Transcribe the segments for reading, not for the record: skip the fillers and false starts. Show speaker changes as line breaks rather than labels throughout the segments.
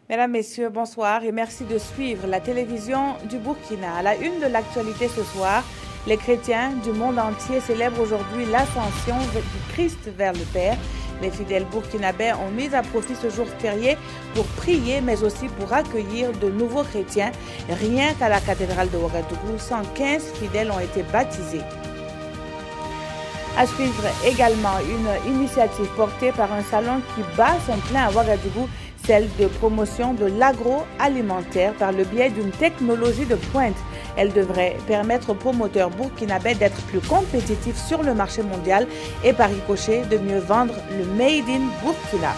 Mesdames, Messieurs, bonsoir et merci de suivre la télévision du Burkina. À la une de l'actualité ce soir, les chrétiens du monde entier célèbrent aujourd'hui l'ascension du Christ vers le Père. Les fidèles burkinabés ont mis à profit ce jour férié pour prier, mais aussi pour accueillir de nouveaux chrétiens. Rien qu'à la cathédrale de Ouagadougou, 115 fidèles ont été baptisés. À suivre également une initiative portée par un salon qui bat son plein à Ouagadougou, celle de promotion de l'agroalimentaire par le biais d'une technologie de pointe. Elle devrait permettre aux promoteurs burkinabés d'être plus compétitifs sur le marché mondial et par ricochet de mieux vendre le Made in Burkina.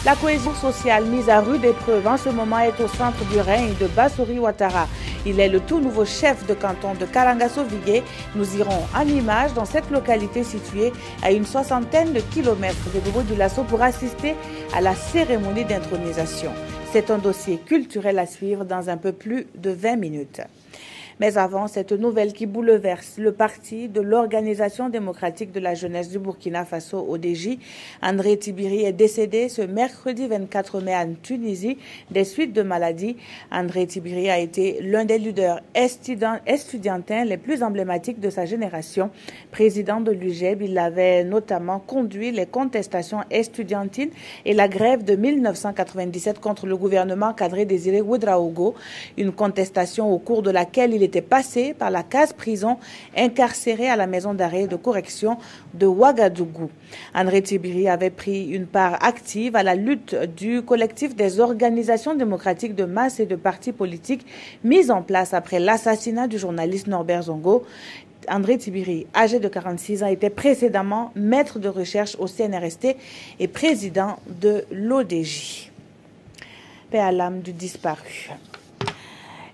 La cohésion sociale mise à rude épreuve en ce moment est au centre du règne de Bassori Ouattara. Il est le tout nouveau chef de canton de Karangasso-Vigué. Nous irons en images dans cette localité située à une soixantaine de kilomètres de Bobo-Dioulasso pour assister à la cérémonie d'intronisation. C'est un dossier culturel à suivre dans un peu plus de 20 minutes. Mais avant, cette nouvelle qui bouleverse le parti de l'Organisation démocratique de la jeunesse du Burkina Faso, ODJ. André Tibiri est décédé ce mercredi 24 mai en Tunisie des suites de maladie. André Tibiri a été l'un des leaders estudiantins les plus emblématiques de sa génération. Président de l'UGEB, il avait notamment conduit les contestations estudiantines et la grève de 1997 contre le gouvernement cadré Désiré Ouedraogo, une contestation au cours de laquelle il était passé par la case prison, incarcéré à la maison d'arrêt de correction de Ouagadougou. André Tibiri avait pris une part active à la lutte du collectif des organisations démocratiques de masse et de partis politiques mises en place après l'assassinat du journaliste Norbert Zongo. André Tibiri, âgé de 46 ans, était précédemment maître de recherche au CNRST et président de l'ODJ. Paix à l'âme du disparu.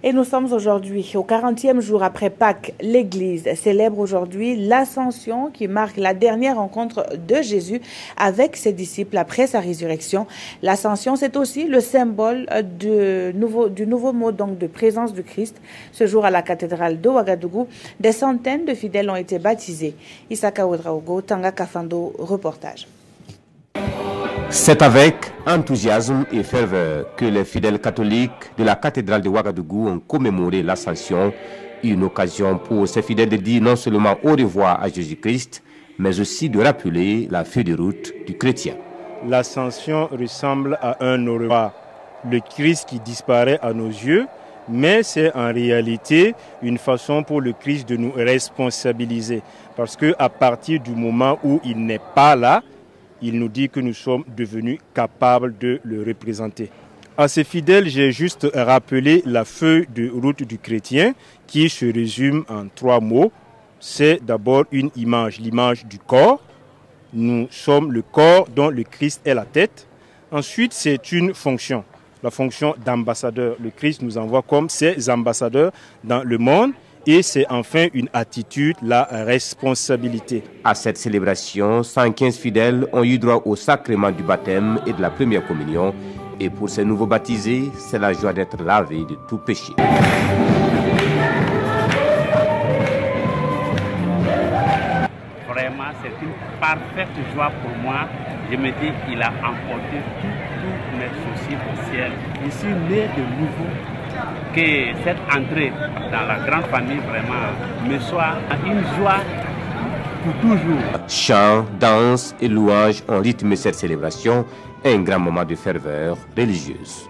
Et nous sommes aujourd'hui au 40e jour après Pâques. L'Église célèbre aujourd'hui l'Ascension qui marque la dernière rencontre de Jésus avec ses disciples après sa résurrection. L'Ascension, c'est aussi le symbole du nouveau mot donc de présence du Christ. Ce jour à la cathédrale de Ouagadougou, des centaines de fidèles ont été baptisés. Isaka Ouedraogo, Tanga Kafando, reportage.
C'est avec enthousiasme et ferveur que les fidèles catholiques de la cathédrale de Ouagadougou ont commémoré l'Ascension, une occasion pour ces fidèles de dire non seulement au revoir à Jésus-Christ, mais aussi de rappeler la feuille de route du chrétien.
L'Ascension ressemble à un au revoir, le Christ qui disparaît à nos yeux, mais c'est en réalité une façon pour le Christ de nous responsabiliser, parce qu'à partir du moment où il n'est pas là, il nous dit que nous sommes devenus capables de le représenter. À ces fidèles, j'ai juste rappelé la feuille de route du chrétien qui se résume en 3 mots. C'est d'abord une image, l'image du corps. Nous sommes le corps dont le Christ est la tête. Ensuite, c'est une fonction, la fonction d'ambassadeur. Le Christ nous envoie comme ses ambassadeurs dans le monde. Et c'est enfin une attitude, la responsabilité.
À cette célébration, 115 fidèles ont eu droit au sacrement du baptême et de la première communion. Et pour ces nouveaux baptisés, c'est la joie d'être lavés de tout péché.
Vraiment, c'est une parfaite joie pour moi. Je me dis qu'il a emporté tous mes soucis au ciel. Je suis né de nouveau. Que cette entrée dans la grande famille vraiment me soit une joie pour toujours.
Chants, danses et louanges ont rythmé cette célébration, un grand moment de ferveur religieuse.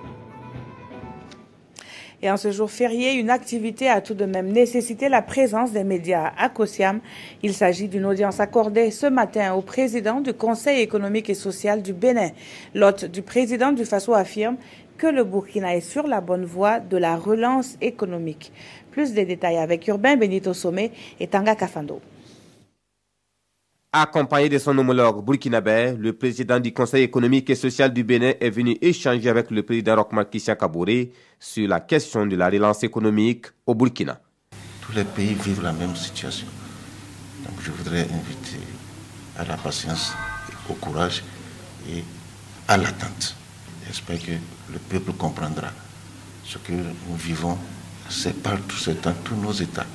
Et en ce jour férié, une activité a tout de même nécessité la présence des médias à Kosiam. Il s'agit d'une audience accordée ce matin au président du Conseil économique et social du Bénin. L'hôte du président du Faso affirme que le Burkina est sur la bonne voie de la relance économique. Plus de détails avec Urbain Benito Somé et Tanga Kafando.
Accompagné de son homologue burkinabé, le président du Conseil économique et social du Bénin est venu échanger avec le président Roch Marc Christian Kaboré sur la question de la relance économique au Burkina.
tous les pays vivent la même situation. Donc je voudrais inviter à la patience, au courage et à l'attente. J'espère que le peuple comprendra ce que nous vivons, c'est par tous nos États.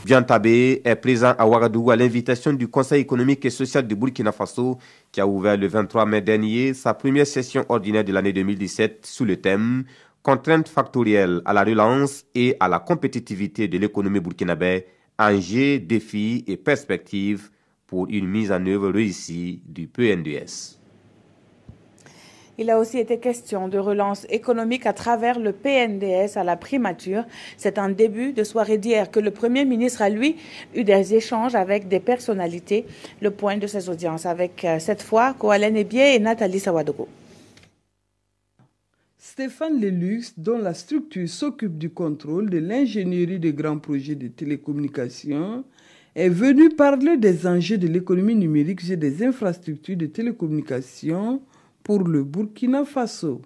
Biantabé est présent à Ouagadougou à l'invitation du Conseil économique et social du Burkina Faso qui a ouvert le 23 mai dernier sa première session ordinaire de l'année 2017 sous le thème « Contraintes factorielles à la relance et à la compétitivité de l'économie burkinabé, enjeux, défis et perspectives pour une mise en œuvre réussie du PNDS ».
Il a aussi été question de relance économique à travers le PNDS à la primature. C'est en début de soirée d'hier que le Premier ministre a, lui, eu des échanges avec des personnalités. Le point de ces audiences avec, cette fois, Koalen Ebié et Nathalie Sawadogo.
Stéphane Lelux, dont la structure s'occupe du contrôle de l'ingénierie des grands projets de télécommunications, est venu parler des enjeux de l'économie numérique et des infrastructures de télécommunications pour le Burkina Faso.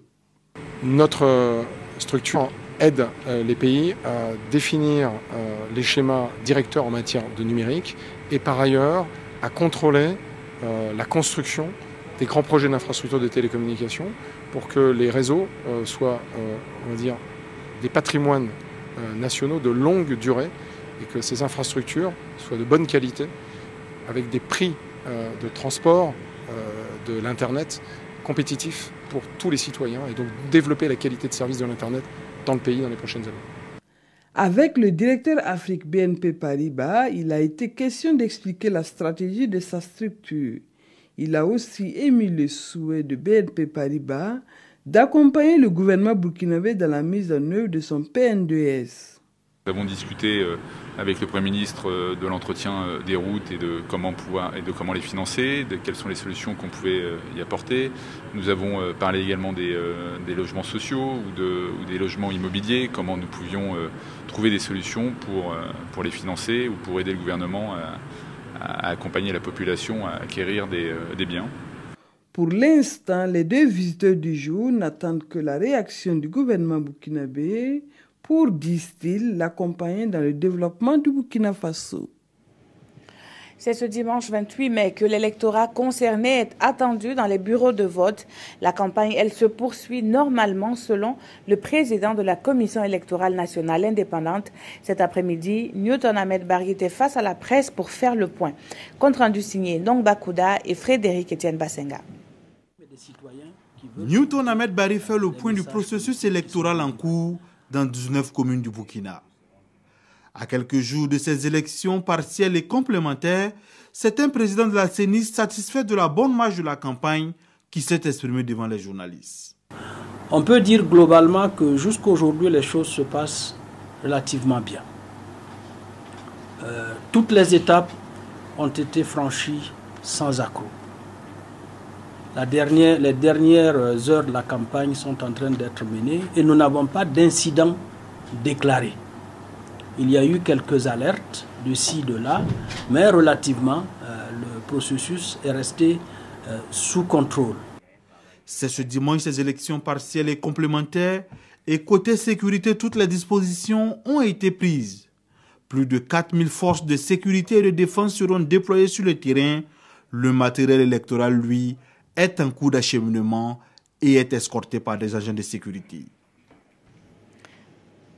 Notre structure aide les pays à définir les schémas directeurs en matière de numérique et par ailleurs à contrôler la construction des grands projets d'infrastructures de télécommunications pour que les réseaux soient, on va dire, des patrimoines nationaux de longue durée et que ces infrastructures soient de bonne qualité avec des prix de transport de l'Internet compétitif pour tous les citoyens et donc développer la qualité de service de l'Internet dans le pays dans les prochaines années.
Avec le directeur Afrique BNP Paribas, il a été question d'expliquer la stratégie de sa structure. Il a aussi émis le souhait de BNP Paribas d'accompagner le gouvernement burkinabé dans la mise en œuvre de son PNDS.
Nous avons discuté avec le Premier ministre de l'entretien des routes et de comment les financer, de quelles sont les solutions qu'on pouvait y apporter. Nous avons parlé également des logements sociaux ou des logements immobiliers, comment nous pouvions trouver des solutions pour les financer ou pour aider le gouvernement à accompagner la population à acquérir des biens.
Pour l'instant, les deux visiteurs du jour n'attendent que la réaction du gouvernement burkinabé pour, disent-ils, l'accompagner dans le développement du Burkina Faso.
C'est ce dimanche 28 mai que l'électorat concerné est attendu dans les bureaux de vote. La campagne, elle se poursuit normalement selon le président de la Commission électorale nationale indépendante. Cet après-midi, Newton Ahmed Barry était face à la presse pour faire le point. Compte rendu signé Ndong Bakouda et Frédéric Etienne Bassenga.
Newton Ahmed Barry fait le point du processus électoral en cours dans 19 communes du Burkina. À quelques jours de ces élections partielles et complémentaires, c'est un président de la CENI satisfait de la bonne marche de la campagne qui s'est exprimé devant les journalistes.
On peut dire globalement que jusqu'à aujourd'hui, les choses se passent relativement bien. Toutes les étapes ont été franchies sans accroc. Les dernières heures de la campagne sont en train d'être menées et nous n'avons pas d'incident déclaré. Il y a eu quelques alertes de ci, de là, mais relativement, le processus est resté sous contrôle.
C'est ce dimanche ces élections partielles et complémentaires et côté sécurité, toutes les dispositions ont été prises. Plus de 4000 forces de sécurité et de défense seront déployées sur le terrain. Le matériel électoral, lui, est en cours d'acheminement et est escorté par des agents de sécurité.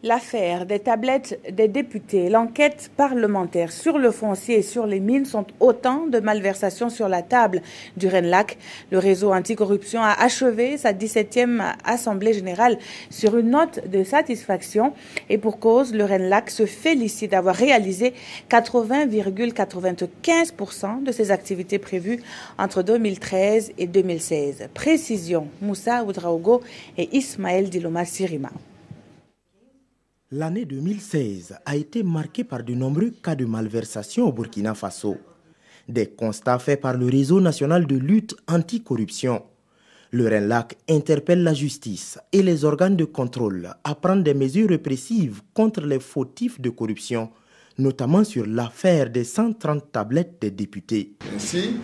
L'affaire des tablettes des députés, l'enquête parlementaire sur le foncier et sur les mines sont autant de malversations sur la table du RENLAC. Le réseau anticorruption a achevé sa 17e assemblée générale sur une note de satisfaction et pour cause, le RENLAC se félicite d'avoir réalisé 80,95% de ses activités prévues entre 2013 et 2016. Précision, Moussa Oudraogo et Ismaël Diloma Sirima.
L'année 2016 a été marquée par de nombreux cas de malversation au Burkina Faso. Des constats faits par le réseau national de lutte anticorruption. Le RENLAC interpelle la justice et les organes de contrôle à prendre des mesures répressives contre les fautifs de corruption, notamment sur l'affaire des 130 tablettes des députés.
Ainsi,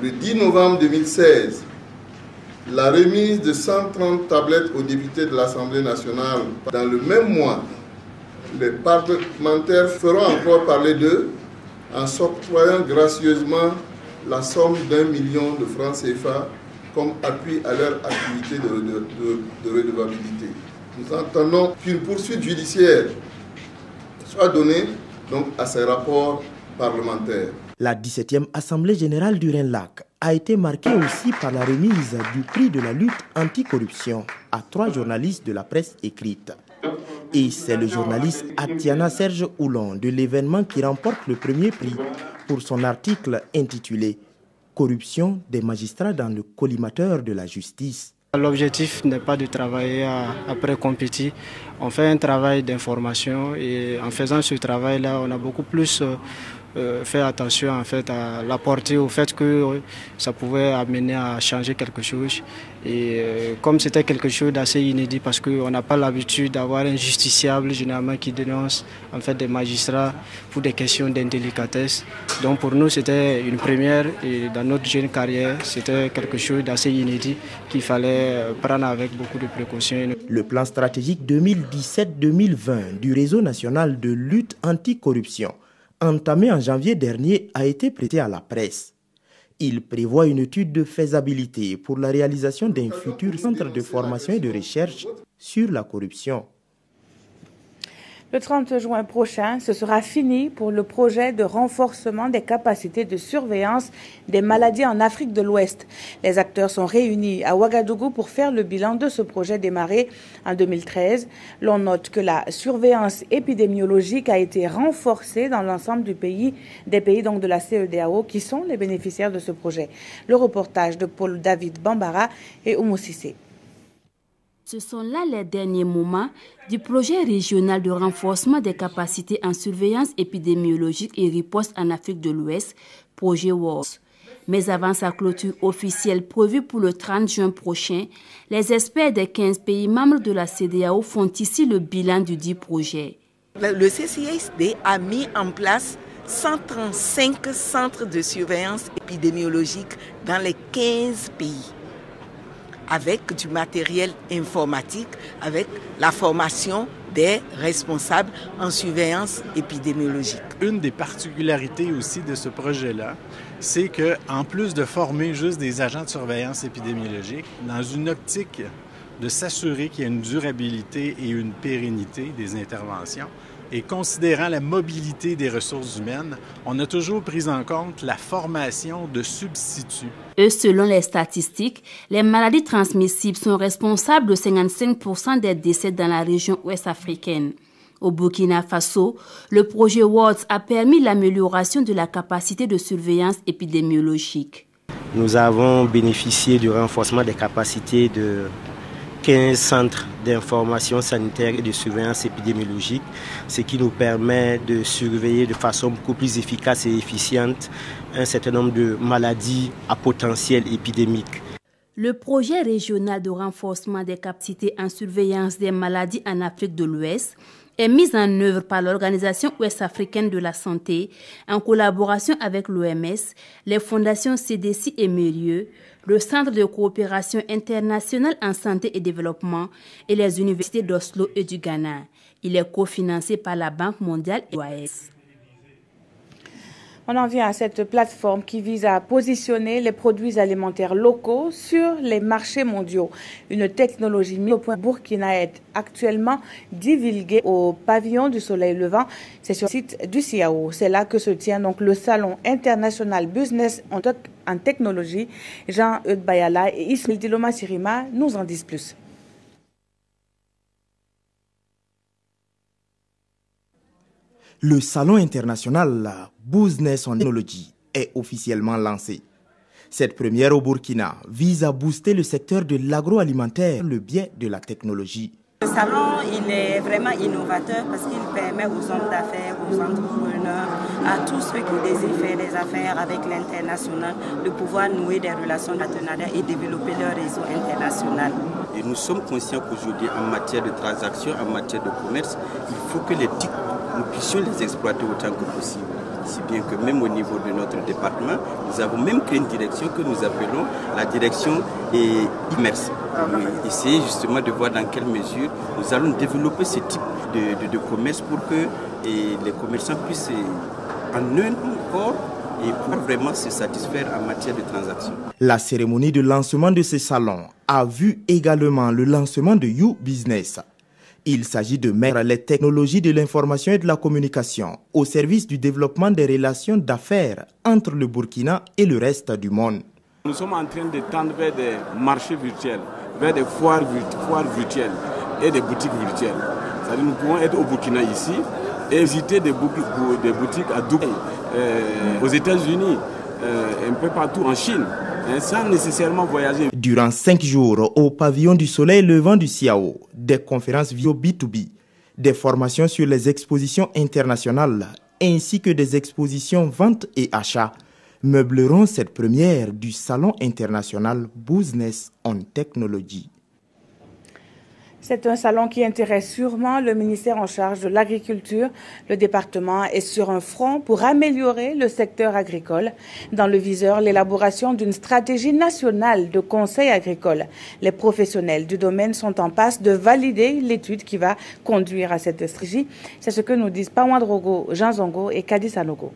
le 10 novembre 2016, la remise de 130 tablettes aux députés de l'Assemblée nationale. Dans le même mois, les parlementaires feront encore parler d'eux en s'octroyant gracieusement la somme d'1 million de francs CFA comme appui à leur activité de redevabilité. Nous entendons qu'une poursuite judiciaire soit donnée donc, à ces rapports parlementaires.
La 17e Assemblée générale du Rhin-Lac a été marquée aussi par la remise du prix de la lutte anticorruption à 3 journalistes de la presse écrite. Et c'est le journaliste Atiana Serge Oulon de l'événement qui remporte le premier prix pour son article intitulé « Corruption des magistrats dans le collimateur de la justice ».
L'objectif n'est pas de travailler après compétit. On fait un travail d'information et en faisant ce travail-là, on a beaucoup plus fait attention en fait, à la portée, au fait que ça pouvait amener à changer quelque chose. Et comme c'était quelque chose d'assez inédit, parce qu'on n'a pas l'habitude d'avoir un justiciable généralement qui dénonce en fait, des magistrats pour des questions d'indélicatesse. Donc pour nous, c'était une première et dans notre jeune carrière, c'était quelque chose d'assez inédit qu'il fallait prendre avec beaucoup de précautions.
Le plan stratégique 2017-2020 du réseau national de lutte anticorruption, entamé en janvier dernier, a été prêté à la presse. Il prévoit une étude de faisabilité pour la réalisation d'un futur centre de formation et de recherche sur la corruption.
Le 30 juin prochain, ce sera fini pour le projet de renforcement des capacités de surveillance des maladies en Afrique de l'Ouest. Les acteurs sont réunis à Ouagadougou pour faire le bilan de ce projet démarré en 2013. L'on note que la surveillance épidémiologique a été renforcée dans l'ensemble des pays donc de la CEDEAO qui sont les bénéficiaires de ce projet. Le reportage de Paul David Bambara et Oumou Sissé.
Ce sont là les derniers moments du projet régional de renforcement des capacités en surveillance épidémiologique et riposte en Afrique de l'Ouest, projet WARS. Mais avant sa clôture officielle prévue pour le 30 juin prochain, les experts des 15 pays membres de la CEDEAO font ici le bilan du dit projet.
Le CCISD a mis en place 135 centres de surveillance épidémiologique dans les 15 pays, avec du matériel informatique, avec la formation des responsables en surveillance épidémiologique.
Une des particularités aussi de ce projet-là, c'est qu'en plus de former juste des agents de surveillance épidémiologique, dans une optique de s'assurer qu'il y a une durabilité et une pérennité des interventions, et considérant la mobilité des ressources humaines, on a toujours pris en compte la formation de substituts.
Selon les statistiques, les maladies transmissibles sont responsables de 55% des décès dans la région ouest africaine. Au Burkina Faso, le projet WARS a permis l'amélioration de la capacité de surveillance épidémiologique.
Nous avons bénéficié du renforcement des capacités de 15 centres d'information sanitaire et de surveillance épidémiologique, ce qui nous permet de surveiller de façon beaucoup plus efficace et efficiente un certain nombre de maladies à potentiel épidémique.
Le projet régional de renforcement des capacités en surveillance des maladies en Afrique de l'Ouest est mis en œuvre par l'Organisation ouest-africaine de la santé en collaboration avec l'OMS, les fondations CDC et Mérieux, le Centre de coopération internationale en santé et développement et les universités d'Oslo et du Ghana. Il est cofinancé par la Banque mondiale et l'OAS.
On en vient à cette plateforme qui vise à positionner les produits alimentaires locaux sur les marchés mondiaux. Une technologie mise au point Burkina est actuellement divulguée au pavillon du Soleil Levant. C'est sur le site du CIAO. C'est là que se tient donc le Salon international Business en technologie. Jean-Eudes Bayala et Ismail Diloma Sirima nous en disent plus.
Le Salon international Business en Technology est officiellement lancé. Cette première au Burkina vise à booster le secteur de l'agroalimentaire, le biais de la technologie.
Le salon, il est vraiment innovateur parce qu'il permet aux hommes d'affaires, aux entrepreneurs, à tous ceux qui désirent faire des affaires avec l'international, de pouvoir nouer des relations de partenariat et développer leur réseau international.
Et nous sommes conscients qu'aujourd'hui, en matière de transactions, en matière de commerce, il faut que les TIC, nous puissions les exploiter autant que possible. Si bien que même au niveau de notre département, nous avons même créé une direction que nous appelons la direction e-commerce. Essayer justement de voir dans quelle mesure nous allons développer ce type de commerce pour que les commerçants puissent en un corps et pour vraiment se satisfaire en matière de transactions.
La cérémonie de lancement de ce salon a vu également le lancement de You Business. Il s'agit de mettre les technologies de l'information et de la communication au service du développement des relations d'affaires entre le Burkina et le reste du monde.
Nous sommes en train de tendre vers des marchés virtuels, vers des foires virtuelles et des boutiques virtuelles. C'est-à-dire nous pouvons être au Burkina ici et visiter des boutiques à Dubaï, aux États-Unis, un peu partout en Chine, sans nécessairement voyager.
Durant 5 jours au pavillon du Soleil Levant du Siao, des conférences vidéo B2B, des formations sur les expositions internationales ainsi que des expositions vente et achat meubleront cette première du Salon international Business on Technology.
C'est un salon qui intéresse sûrement le ministère en charge de l'agriculture. Le département est sur un front pour améliorer le secteur agricole. Dans le viseur, l'élaboration d'une stratégie nationale de conseil agricole. Les professionnels du domaine sont en passe de valider l'étude qui va conduire à cette stratégie. C'est ce que nous disent Pawan Drogo, Jean Zongo et Kadi Sanogo.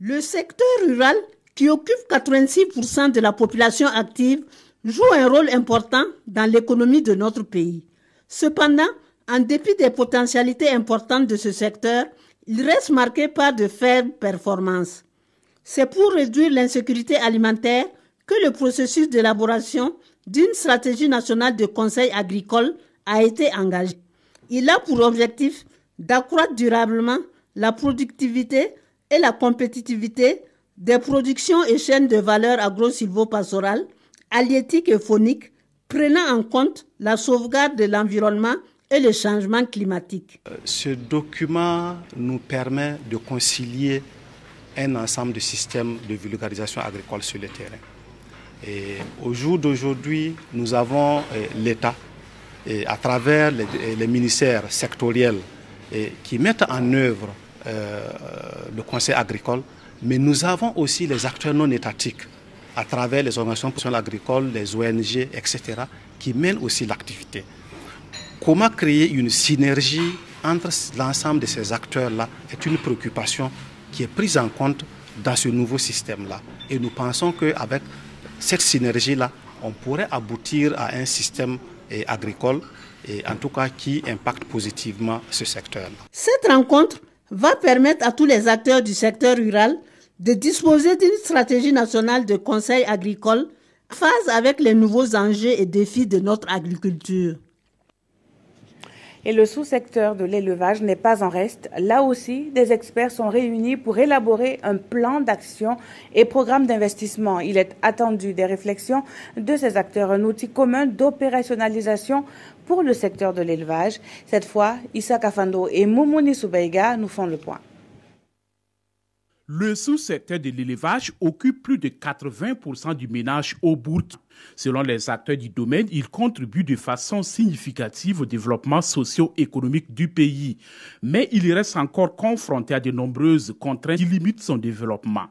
Le secteur rural, qui occupe 86% de la population active, joue un rôle important dans l'économie de notre pays. Cependant, en dépit des potentialités importantes de ce secteur, il reste marqué par de faibles performances. C'est pour réduire l'insécurité alimentaire que le processus d'élaboration d'une stratégie nationale de conseil agricole a été engagé. Il a pour objectif d'accroître durablement la productivité et la compétitivité des productions et chaînes de valeur agro-silvopastorales, halieutique et faunique, prenant en compte la sauvegarde de l'environnement et le changement climatique.
Ce document nous permet de concilier un ensemble de systèmes de vulgarisation agricole sur le terrain. Et au jour d'aujourd'hui, nous avons l'État, à travers les ministères sectoriels qui mettent en œuvre le conseil agricole, mais nous avons aussi les acteurs non étatiques, à travers les organisations professionnelles agricoles, les ONG, etc., qui mènent aussi l'activité. Comment créer une synergie entre l'ensemble de ces acteurs-là est une préoccupation qui est prise en compte dans ce nouveau système-là. Et nous pensons qu'avec cette synergie-là, on pourrait aboutir à un système agricole, et en tout cas qui impacte positivement ce secteur-là.
Cette rencontre va permettre à tous les acteurs du secteur rural de disposer d'une stratégie nationale de conseil agricole en phase avec les nouveaux enjeux et défis de notre agriculture.
Et le sous-secteur de l'élevage n'est pas en reste. Là aussi, des experts sont réunis pour élaborer un plan d'action et programme d'investissement. Il est attendu des réflexions de ces acteurs, un outil commun d'opérationnalisation pour le secteur de l'élevage. Cette fois, Issa Kafando et Moumouni Soubaïga nous font le point.
Le sous-secteur de l'élevage occupe plus de 80% du ménage au Burkina. Selon les acteurs du domaine, il contribue de façon significative au développement socio-économique du pays. Mais il reste encore confronté à de nombreuses contraintes qui limitent son développement.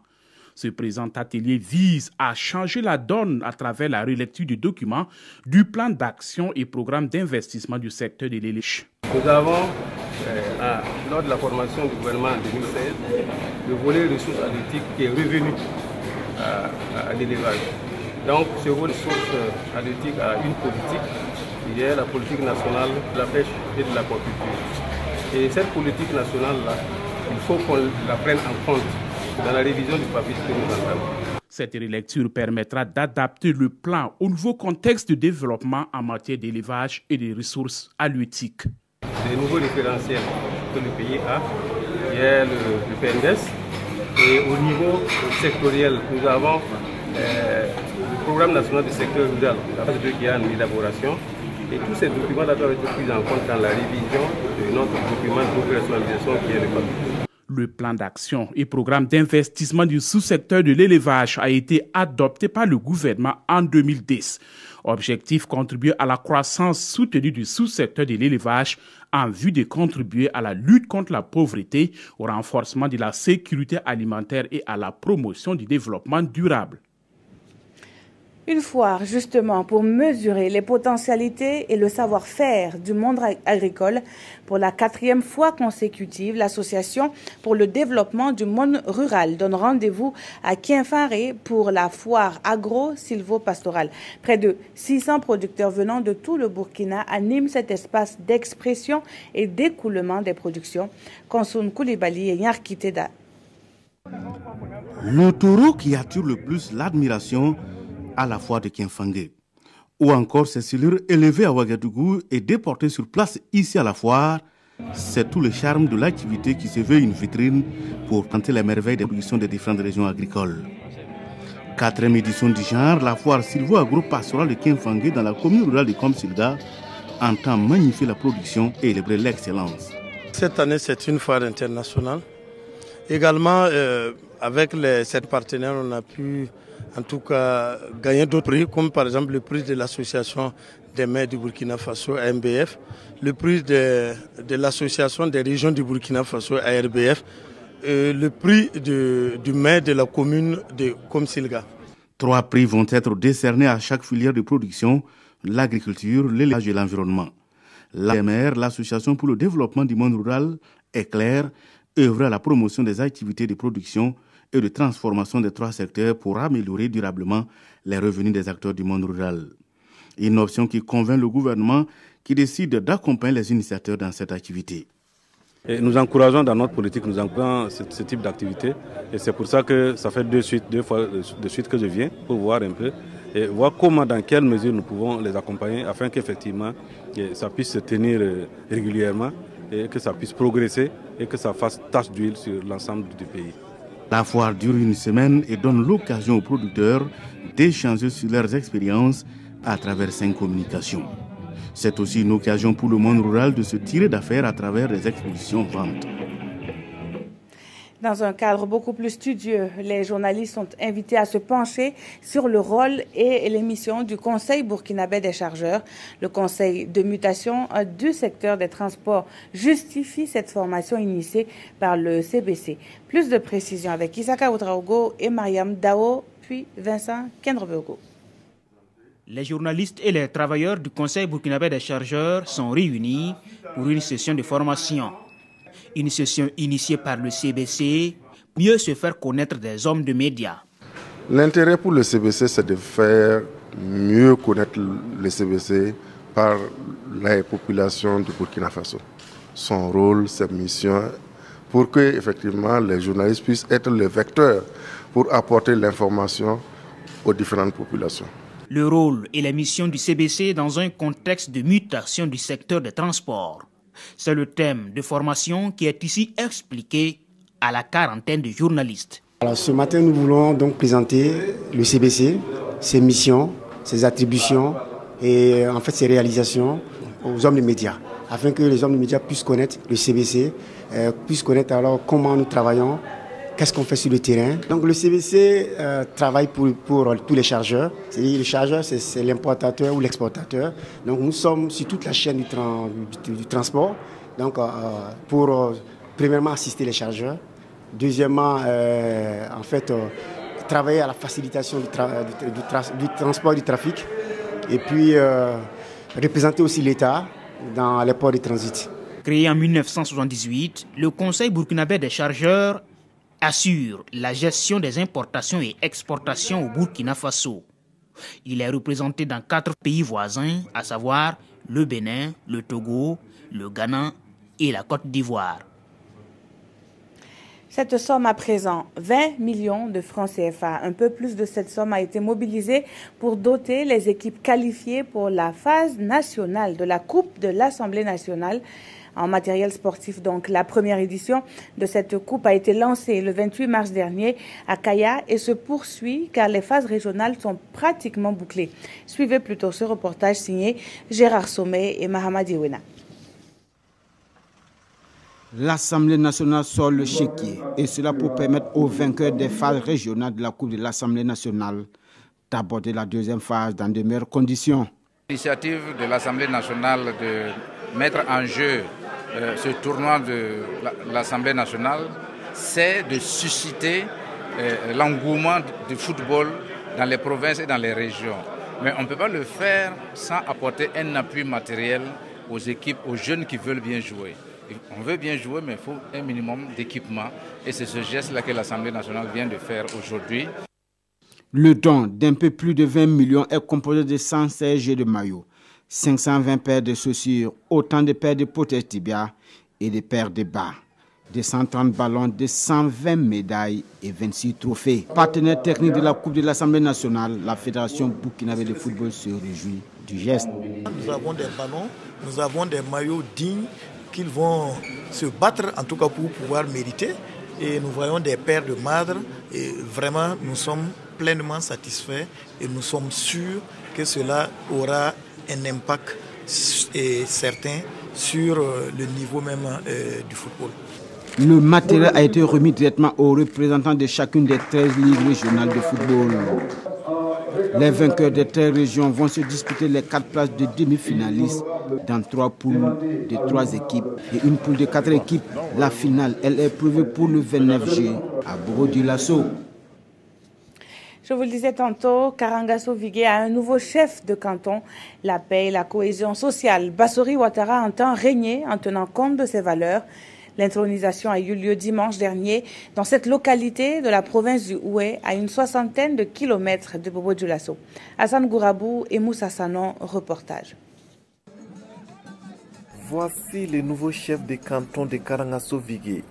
Ce présent atelier vise à changer la donne à travers la relecture du document du plan d'action et programme d'investissement du secteur de l'élevage.
Nous avons, lors de la formation du gouvernement en 2016, le volet ressources halieutiques qui est revenu à l'élevage. Donc, ce volet ressources halieutiques a une politique, qui est la politique nationale de la pêche et de l'aquaculture. Et cette politique nationale-là, il faut qu'on la prenne en compte dans la révision du papier que nous entamons.
Cette relecture permettra d'adapter le plan au nouveau contexte de développement en matière d'élevage et de ressources halieutiques.
Des nouveaux référentiels que le pays a, qui est le PNDES, et au niveau sectoriel, nous avons le programme national du secteur rural, la phase 2 qui est en élaboration, et tous ces documents doivent être pris en compte dans la révision de notre document d'opérationnalisation qui est le papier.
Le plan d'action et programme d'investissement du sous-secteur de l'élevage a été adopté par le gouvernement en 2010. Objectif, contribuer à la croissance soutenue du sous-secteur de l'élevage en vue de contribuer à la lutte contre la pauvreté, au renforcement de la sécurité alimentaire et à la promotion du développement durable.
Une foire, justement, pour mesurer les potentialités et le savoir-faire du monde agricole. Pour la 4e fois consécutive, l'Association pour le développement du monde rural donne rendez-vous à Kienfaré pour la foire agro-silvopastorale. Près de 600 producteurs venant de tout le Burkina animent cet espace d'expression et d'écoulement des productions. Konsoun Koulibaly et Nyarkiteda.
Le taureau qui attire le plus l'admiration à la foire de Kienfaré, ou encore ces cellules élevées à Ouagadougou et déportées sur place ici à la foire, c'est tout le charme de l'activité qui se veut une vitrine pour tenter les merveilles des productions des différentes régions agricoles. 4e édition du genre, la foire silvo-agro-pastorale de Kienfaré dans la commune rurale de Komsilga entend magnifier la production et célébrer l'excellence.
Cette année, c'est une foire internationale. Également, avec les 7 partenaires, on a pu en tout cas gagner d'autres prix, comme par exemple le prix de l'association des maires du Burkina Faso, AMBF, le prix de l'association des régions du Burkina Faso, ARBF, le prix du maire de la commune de Komsilga.
3 prix vont être décernés à chaque filière de production, l'agriculture, l'élevage et l'environnement. L'AMR, l'Association pour le développement du monde rural, est claire, œuvre à la promotion des activités de production et de transformation des 3 secteurs pour améliorer durablement les revenus des acteurs du monde rural. Une option qui convainc le gouvernement qui décide d'accompagner les initiateurs dans cette activité.
Et nous encourageons dans notre politique, nous encourageons ce type d'activité. Et c'est pour ça que ça fait deux fois de suite que je viens pour voir un peu et voir comment, dans quelle mesure nous pouvons les accompagner afin qu'effectivement ça puisse se tenir régulièrement et que ça puisse progresser et que ça fasse tache d'huile sur l'ensemble du pays.
La foire dure une semaine et donne l'occasion aux producteurs d'échanger sur leurs expériences à travers 5 communications. C'est aussi une occasion pour le monde rural de se tirer d'affaire à travers les expositions-ventes.
Dans un cadre beaucoup plus studieux, les journalistes sont invités à se pencher sur le rôle et les missions du Conseil burkinabé des chargeurs. Le Conseil de mutation du secteur des transports justifie cette formation initiée par le CBC. Plus de précisions avec Isaka Outraogo et Mariam Dao, puis Vincent Kendrebogo.
Les journalistes et les travailleurs du Conseil burkinabé des chargeurs sont réunis pour une session de formation. Une session initiée par le CBC, mieux se faire connaître des hommes de médias.
L'intérêt pour le CBC, c'est de faire mieux connaître le CBC par la population du Burkina Faso. Son rôle, ses missions, pour que effectivement les journalistes puissent être le vecteur pour apporter l'information aux différentes populations.
Le rôle et la mission du CBC dans un contexte de mutation du secteur des transports. C'est le thème de formation qui est ici expliqué à la quarantaine de journalistes.
Alors, ce matin, nous voulons donc présenter le CBC, ses missions, ses attributions et en fait ses réalisations aux hommes de médias, afin que les hommes de médias puissent connaître le CBC, puissent connaître alors comment nous travaillons, qu'est-ce qu'on fait sur le terrain. Donc le CBC travaille pour tous les chargeurs. C'est-à-dire le chargeur, c'est l'importateur ou l'exportateur. Donc nous sommes sur toute la chaîne du transport. Donc pour premièrement assister les chargeurs. Deuxièmement, en fait, travailler à la facilitation du transport et du trafic. Et puis représenter aussi l'État dans les ports de transit.
Créé en 1978, le Conseil burkinabé des chargeurs assure la gestion des importations et exportations au Burkina Faso. Il est représenté dans 4 pays voisins, à savoir le Bénin, le Togo, le Ghana et la Côte d'Ivoire.
Cette somme à présent, 20 millions de francs CFA. Un peu plus de cette somme a été mobilisée pour doter les équipes qualifiées pour la phase nationale de la Coupe de l'Assemblée nationale. En matériel sportif, donc, la première édition de cette coupe a été lancée le 28 mars dernier à Kaya et se poursuit car les phases régionales sont pratiquement bouclées. Suivez plutôt ce reportage signé Gérard Sommet et Mahamad Iwena.
L'Assemblée nationale sort le chéquier et cela pour permettre aux vainqueurs des phases régionales de la Coupe de l'Assemblée nationale d'aborder la deuxième phase dans de meilleures conditions.
L'initiative de l'Assemblée nationale de mettre en jeu ce tournoi de l'Assemblée nationale, c'est de susciter l'engouement du football dans les provinces et dans les régions. Mais on ne peut pas le faire sans apporter un appui matériel aux équipes, aux jeunes qui veulent bien jouer. On veut bien jouer, mais il faut un minimum d'équipement. Et c'est ce geste-là que l'Assemblée nationale vient de faire aujourd'hui.
Le don d'un peu plus de 20 millions est composé de 116 jeux de maillots, 520 paires de chaussures, autant de paires de protège tibia et de paires de bas, de 130 ballons, de 120 médailles et 26 trophées. Partenaire technique de la Coupe de l'Assemblée nationale, la Fédération burkinabé de football se réjouit du geste.
Nous avons des ballons, nous avons des maillots dignes qu'ils vont se battre, en tout cas pour pouvoir mériter. Et nous voyons des paires de madres et vraiment nous sommes pleinement satisfaits et nous sommes sûrs que cela aura un impact certain sur le niveau même du football.
Le matériel a été remis directement aux représentants de chacune des 13 ligues régionales de football. Les vainqueurs des 13 régions vont se disputer les 4 places de demi-finalistes dans 3 poules de 3 équipes et une poule de 4 équipes. La finale, elle est prévue pour le 29 juillet à Bourg-du-Lasso.
Je vous le disais tantôt, Karangasso Vigué a un nouveau chef de canton. La paix et la cohésion sociale. Bassori Ouattara entend régner en tenant compte de ses valeurs. L'intronisation a eu lieu dimanche dernier dans cette localité de la province du Houé, à une 60aine de kilomètres de Bobo-Dioulasso. Hassan Gourabou et Moussa Sanon, reportage.
Voici le nouveau chef de canton de Karangasso Vigué.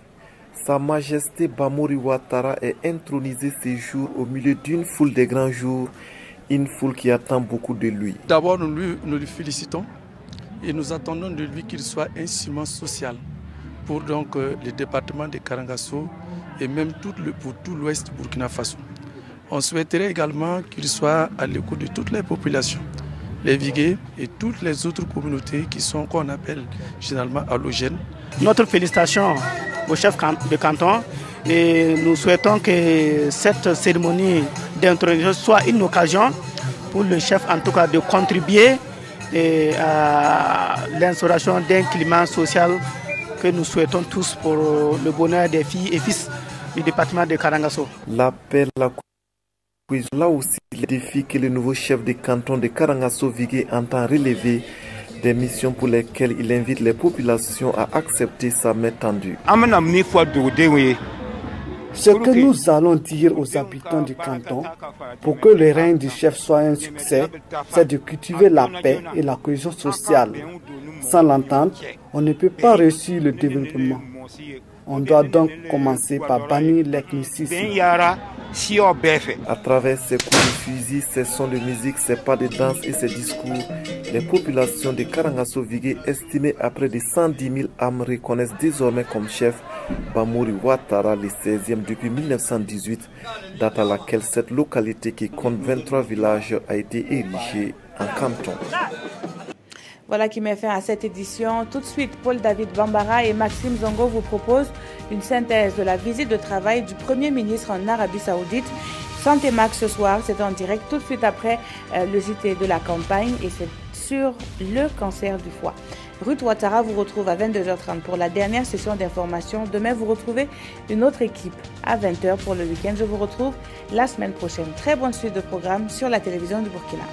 Sa Majesté Bamouri Ouattara est intronisé ce jour au milieu d'une foule de grands jours, une foule qui attend beaucoup de lui.
D'abord, nous lui félicitons et nous attendons de lui qu'il soit un ciment social pour donc le département de Karangasso et même pour tout l'ouest du Burkina Faso. On souhaiterait également qu'il soit à l'écoute de toutes les populations, les Vigués et toutes les autres communautés qui sont, qu'on appelle généralement allogènes.
Notre félicitation au chef de canton et nous souhaitons que cette cérémonie d'intronisation soit une occasion pour le chef en tout cas de contribuer à l'instauration d'un climat social que nous souhaitons tous pour le bonheur des filles et fils du département de Karangasso.
L'appel à la cohésion, là aussi les défis que le nouveau chef de canton de Karangasso Vigué entend relever, des missions pour lesquelles il invite les populations à accepter sa main tendue.
Ce que nous allons dire aux habitants du canton pour que le règne du chef soit un succès, c'est de cultiver la paix et la cohésion sociale. Sans l'entente, on ne peut pas réussir le développement. On doit donc commencer par bannir l'ethnicisme.
À travers ces coups de fusil, ces sons de musique, ces pas de danse et ces discours, les populations de Karangasso Vigué, estimées à près de 110 000 âmes, reconnaissent désormais comme chef Bamouri Ouattara, le 16e depuis 1918, date à laquelle cette localité qui compte 23 villages a été érigée en canton.
Voilà qui met fin à cette édition. Tout de suite, Paul-David Bambara et Maxime Zongo vous proposent une synthèse de la visite de travail du Premier ministre en Arabie Saoudite. Santé Max ce soir, c'est en direct tout de suite après le JT de la campagne et c'est sur le cancer du foie. Ruth Ouattara vous retrouve à 22h30 pour la dernière session d'information. Demain, vous retrouvez une autre équipe à 20h pour le week-end. Je vous retrouve la semaine prochaine. Très bonne suite de programme sur la télévision du Burkina.